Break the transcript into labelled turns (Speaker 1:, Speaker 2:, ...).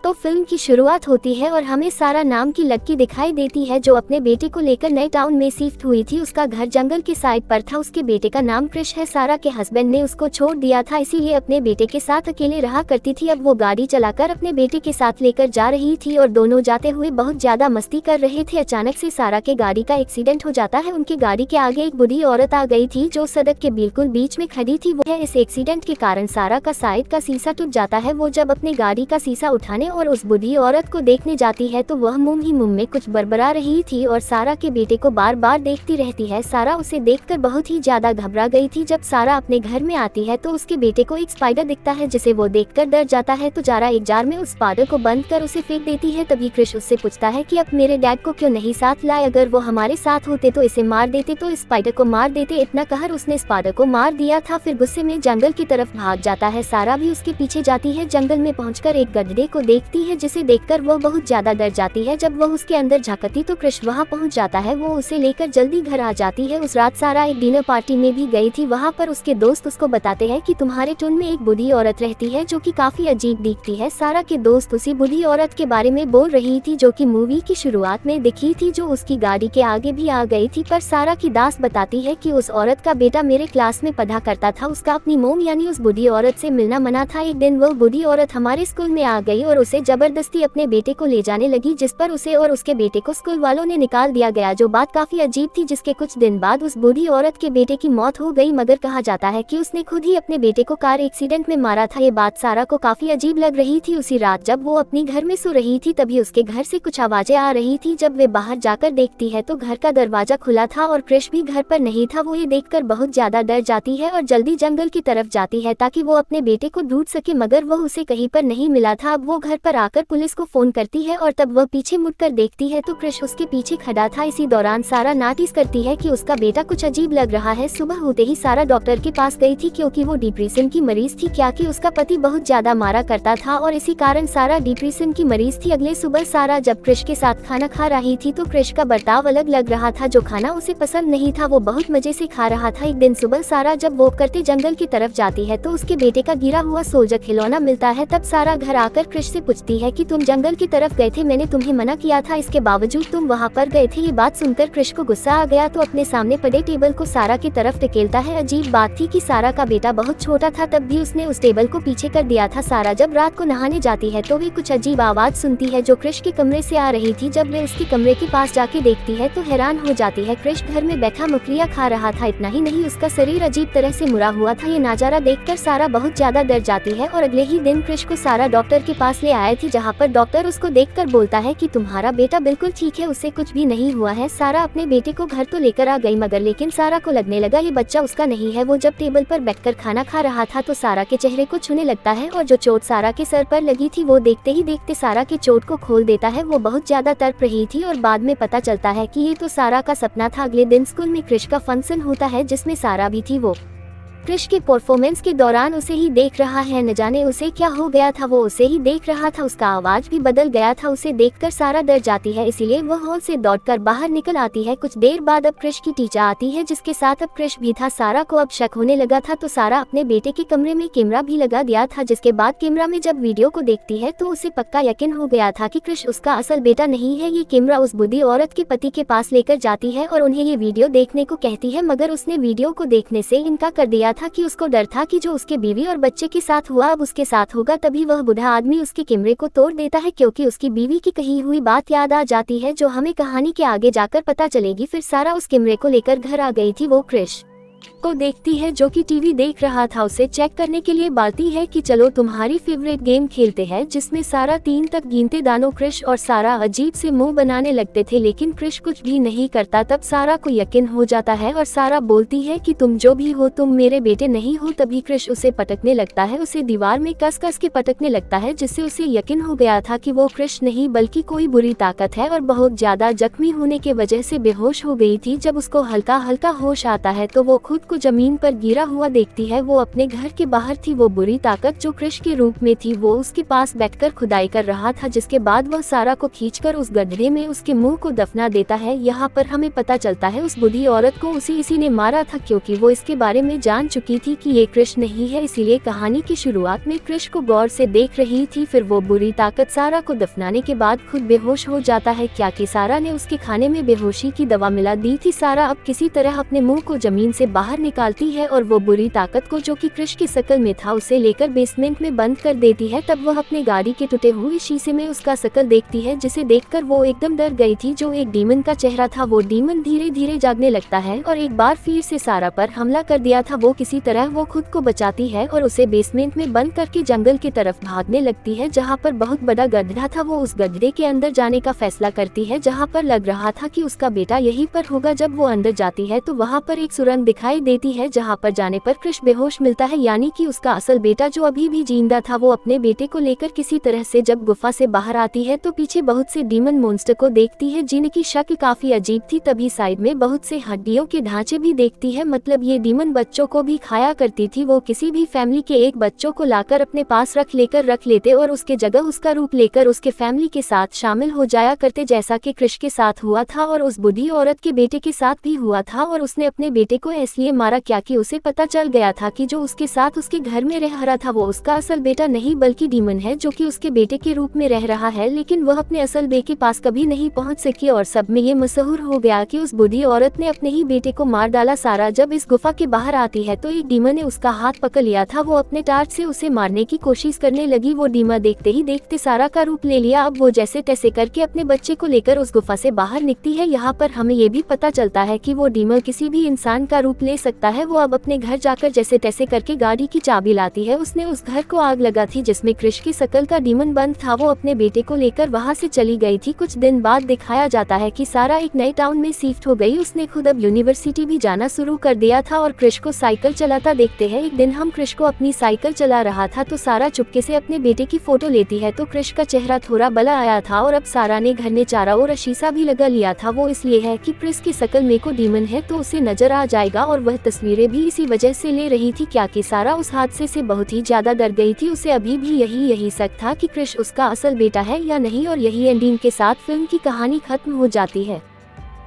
Speaker 1: तो फिल्म की शुरुआत होती है और हमें सारा नाम की लड़की दिखाई देती है जो अपने बेटे को लेकर नए टाउन में शिफ्ट हुई थी। उसका घर जंगल की साइड पर था। उसके बेटे का नाम क्रिश है। सारा के हस्बैंड ने उसको छोड़ दिया था, इसीलिए अपने बेटे के साथ अकेले रहा करती थी। अब वो गाड़ी चलाकर अपने बेटे के साथ लेकर जा रही थी और दोनों जाते हुए बहुत ज्यादा मस्ती कर रहे थे। अचानक से सारा के गाड़ी का एक्सीडेंट हो जाता है। उनकी गाड़ी के आगे एक बूढ़ी औरत आ गई थी जो सड़क के बिल्कुल बीच में खड़ी थी। वो इस एक्सीडेंट के कारण सारा का साइड का शीशा टूट जाता है। वो जब अपनी गाड़ी का शीशा उठाने और उस बूढ़ी औरत को देखने जाती है तो वह मुंह ही मुंह में कुछ बड़बड़ा रही थी और सारा के बेटे को बार बार देखती रहती है। सारा उसे देखकर बहुत ही ज्यादा घबरा गई थी। जब सारा अपने घर में आती है तो उसके बेटे को एक स्पाइडर दिखता है जिसे वो देखकर डर जाता है। तो सारा एक जार में उस स्पाइडर को बंद कर उसे फेंक देती है। तभी क्रिश उससे पूछता है कि अब मेरे डैड को क्यों नहीं साथ लाए, अगर वो हमारे साथ होते तो इसे मार देते, तो इस स्पाइडर को मार देते। इतना कहकर उसने स्पाइडर को मार दिया था। फिर गुस्से में जंगल की तरफ भाग जाता है। सारा भी उसके पीछे जाती है। जंगल में पहुंचकर एक गड्ढे को देखती है जिसे देखकर वो बहुत ज्यादा डर जाती है। जब वह उसके अंदर झांकती तो क्रिश वहां पहुंच जाता है। वो उसे लेकर जल्दी घर आ जाती है। उस रात सारा एक डिनर पार्टी में भी गई थी। वहां पर उसके दोस्त उसको बताते हैं कि तुम्हारे टून में एक बूढ़ी औरत रहती है जो कि काफी अजीब दिखती है। सारा के दोस्त उसी बूढ़ी औरत के बारे में बोल रही थी जो कि मूवी की शुरुआत में दिखी थी, जो उसकी गाड़ी के आगे भी आ गई थी। पर सारा की दास बताती है कि उस औरत का बेटा मेरे क्लास में पढ़ा करता था। उसका अपनी मोम यानी उस बूढ़ी औरत से मिलना मना था। एक दिन वो बूढ़ी औरत हमारे स्कूल में आ गई और उसे जबरदस्ती अपने बेटे को ले जाने लगी, जिस पर उसे और उसके बेटे को स्कूल वालों ने निकाल दिया गया, जो बात काफी अजीब थी। जिसके कुछ दिन बाद उस बूढ़ी औरत के बेटे की मौत हो गई, मगर कहा जाता है कि उसने खुद ही अपने बेटे को कार एक्सीडेंट में मारा था। ये बात सारा को काफी अजीब लग रही थी। उसी रात जब वो अपनी घर में सो रही थी तभी उसके घर से कुछ आवाजें आ रही थी। जब वे बाहर जाकर देखती है तो घर का दरवाजा खुला था और क्रिश भी घर पर नहीं था। वो ये देखकर बहुत ज्यादा डर जाती है और जल्दी जंगल की तरफ जाती है ताकि वो अपने बेटे को ढूंढ सके, मगर वो उसे कहीं पर नहीं मिला था। अब वो घर पर आकर पुलिस को फोन करती है और तब वह पीछे मुड़कर देखती है तो क्रिश उसके पीछे खड़ा था। इसी दौरान सारा नोटिस करती है कि उसका बेटा कुछ अजीब लग रहा है। सुबह होते ही सारा डॉक्टर के पास गई थी क्योंकि वो डिप्रेशन की मरीज थी, क्या कि उसका पति बहुत ज्यादा मारा करता था और इसी कारण सारा डिप्रेशन की मरीज थी। अगले सुबह सारा जब क्रिश के साथ खाना खा रही थी तो क्रिश का बर्ताव अलग लग रहा था। जो खाना उसे पसंद नहीं था वो बहुत मजे से खा रहा था। एक दिन सुबह सारा जब वॉक करते जंगल की तरफ जाती है तो उसके बेटे का गिरा हुआ सोल्जर खिलौना मिलता है। तब सारा घर आकर क्रिश से पूछती है कि तुम जंगल की तरफ गए थे, मैंने तुम्हें मना किया था, इसके बावजूद तुम वहाँ पर गए थे। ये बात सुनकर क्रिश को गुस्सा आ गया तो अपने सामने पड़े टेबल को सारा की तरफ ढकेलता है। अजीब बात थी कि सारा का बेटा बहुत छोटा था तब भी उसने उस टेबल को पीछे कर दिया था। सारा जब रात को नहाने जाती है तो वे कुछ अजीब आवाज सुनती है जो क्रिश के कमरे से आ रही थी। जब वे उसके कमरे के पास जाके देखती है तो हैरान हो जाती है। क्रिश घर में बैठा मकड़ियाँ खा रहा था। इतना ही नहीं, उसका शरीर अजीब तरह से मुड़ा हुआ था। ये नजारा देखकर सारा बहुत ज्यादा डर जाती है और अगले ही दिन क्रिश को सारा डॉक्टर के पास ले आए थी, जहाँ पर डॉक्टर उसको देखकर बोलता है कि तुम्हारा बेटा बिल्कुल ठीक है, उससे कुछ भी नहीं हुआ है। सारा अपने बेटे को घर तो लेकर आ गई, मगर लेकिन सारा को लगने लगा ये बच्चा उसका नहीं है। वो जब टेबल पर बैठकर खाना खा रहा था तो सारा के चेहरे को छूने लगता है और जो चोट सारा के सर पर लगी थी वो देखते ही देखते सारा के चोट को खोल देता है। वो बहुत ज्यादा तड़प रही थी और बाद में पता चलता है कि ये तो सारा का सपना था। अगले दिन स्कूल में क्रिश का फंक्शन होता है जिसमें सारा भी थी। वो क्रिश के परफॉर्मेंस के दौरान उसे ही देख रहा है, न जाने उसे क्या हो गया था, वो उसे ही देख रहा था। उसका आवाज भी बदल गया था। उसे देखकर सारा डर जाती है, इसीलिए वह हॉल से दौड़कर बाहर निकल आती है। कुछ देर बाद अब क्रिश की टीचर आती है जिसके साथ अब क्रिश भी था। सारा को अब शक होने लगा था तो सारा अपने बेटे के कमरे में कैमरा भी लगा दिया था, जिसके बाद कैमरा में जब वीडियो को देखती है तो उसे पक्का यकीन हो गया था कि क्रिश उसका असल बेटा नहीं है। ये कैमरा उस बूढ़ी औरत के पति के पास लेकर जाती है और उन्हें ये वीडियो देखने को कहती है, मगर उसने वीडियो को देखने से इनकार कर दिया था कि उसको डर था कि जो उसके बीवी और बच्चे के साथ हुआ अब उसके साथ होगा। तभी वह बूढ़ा आदमी उसके कैमरे को तोड़ देता है क्योंकि उसकी बीवी की कही हुई बात याद आ जाती है, जो हमें कहानी के आगे जाकर पता चलेगी। फिर सारा उस कैमरे को लेकर घर आ गई थी। वो क्रिश को देखती है जो कि टीवी देख रहा था। उसे चेक करने के लिए बोलती है कि चलो तुम्हारी फेवरेट गेम खेलते हैं, जिसमें सारा 3 तक गिनते दानों क्रिश और सारा अजीब से मुंह बनाने लगते थे, लेकिन क्रिश कुछ भी नहीं करता। तब सारा को यकीन हो जाता है और सारा बोलती है कि तुम जो भी हो तुम मेरे बेटे नहीं हो। तभी क्रिश उसे पटकने लगता है, उसे दीवार में कस कस के पटकने लगता है, जिससे उसे यकीन हो गया था कि वो क्रिश नहीं बल्कि कोई बुरी ताकत है और बहुत ज्यादा जख्मी होने के वजह से बेहोश हो गई थी। जब उसको हल्का हल्का होश आता है तो वो खुद को जमीन पर गिरा हुआ देखती है। वो अपने घर के बाहर थी। वो बुरी ताकत जो क्रिश के रूप में थी वो उसके पास बैठकर खुदाई कर रहा था, जिसके बाद वह सारा को खींचकर उस गड्ढे में उसके मुंह को दफना देता है। यहाँ पर हमें पता चलता है उस बूढ़ी औरत को इसी ने मारा था, क्योंकि वो इसके बारे में जान चुकी थी कि ये क्रिश नहीं है। इसीलिए कहानी की शुरुआत में क्रिश को गौर से देख रही थी। फिर वो बुरी ताकत सारा को दफनाने के बाद खुद बेहोश हो जाता है, क्या कि सारा ने उसके खाने में बेहोशी की दवा मिला दी थी। सारा अब किसी तरह अपने मुंह को जमीन से बाहर निकालती है और वो बुरी ताकत को, जो कि क्रिश की शक्ल में था, उसे लेकर बेसमेंट में बंद कर देती है। तब वह अपने गाड़ी के टूटे हुए शीशे में उसका शक्ल देखती है, जिसे देखकर वो एकदम डर गई थी। जो एक डीमन का चेहरा था, वो डीमन धीरे धीरे जागने लगता है और एक बार फिर से सारा पर हमला कर दिया था। वो किसी तरह वो खुद को बचाती है और उसे बेसमेंट में बंद करके जंगल की तरफ भागने लगती है, जहाँ पर बहुत बड़ा गड्ढा था। वो उस गड्ढे के अंदर जाने का फैसला करती है, जहाँ पर लग रहा था कि उसका बेटा यहीं पर होगा। जब वो अंदर जाती है तो वहाँ पर एक सुरंग दिखाई देती है, जहाँ पर जाने पर क्रिश बेहोश मिलता है, यानी कि उसका असल बेटा जो अभी भी जिंदा था। वो अपने बेटे को लेकर किसी तरह से जब गुफा से बाहर आती है तो पीछे बहुत से डीमन मॉन्स्टर को देखती है, जिनकी शक्ल काफी अजीब थी। तभी साइड में बहुत से हड्डियों के ढांचे भी देखती है, मतलब ये डीमन बच्चों को भी खाया करती थी। वो किसी भी फैमिली के एक बच्चों को लाकर अपने पास रख लेते और उसके जगह उसका रूप लेकर उसके फैमिली के साथ शामिल हो जाया करते, जैसा कि क्रिश के साथ हुआ था और उस बूढ़ी औरत के बेटे के साथ भी हुआ था। और उसने अपने बेटे को इसलिए मारा क्या कि उसे पता चल गया था कि जो उसके साथ उसके घर में रह रहा था वो उसका असल बेटा नहीं बल्कि डीमन है, जो कि उसके बेटे के रूप में रह रहा है। लेकिन वह अपने असल बेटे के पास कभी नहीं पहुंच सकी और सब में ये मशहूर हो गया कि उस बूढ़ी औरत ने अपने ही बेटे को मार डाला। सारा जब इस गुफा के बाहर आती है तो एक डीमन ने उसका हाथ पकड़ लिया था। वो अपने टार्च से उसे मारने की कोशिश करने लगी। वो डीमन देखते ही देखते सारा का रूप ले लिया। अब वो जैसे तैसे करके अपने बच्चे को लेकर उस गुफा से बाहर निकलती है। यहाँ पर हमें ये भी पता चलता है कि वो डीमन किसी भी इंसान का रूप ले सकता है। वो अब अपने घर जाकर जैसे तैसे करके गाड़ी की चाबी लाती है। उसने उस घर को आग लगा थी जिसमें क्रिश की शक्ल का डीमन बंद था। वो अपने बेटे को लेकर वहाँ से चली गई थी। कुछ दिन बाद दिखाया जाता है कि सारा एक नए टाउन में शिफ्ट हो गई। उसने खुद अब यूनिवर्सिटी भी जाना शुरू कर दिया था और क्रिश को साइकिल चलाता देखते हैं। एक दिन हम क्रिश को अपनी साइकिल चला रहा था तो सारा चुपके से अपने बेटे की फोटो लेती है तो क्रिश का चेहरा थोड़ा बला आया था और अब सारा ने घर में चारों ओर शीशा भी लगा लिया था। वो इसलिए है कि क्रिश की शक्ल में को डीमन है तो उसे नजर आ जाएगा और वह तस्वीरें भी इसी वजह से ले रही थी, क्या कि सारा उस हादसे से बहुत ही ज्यादा डर गई थी। उसे अभी भी यही शक था कि क्रिश उसका असल बेटा है या नहीं और यही एंडिंग के साथ फिल्म की कहानी खत्म हो जाती है।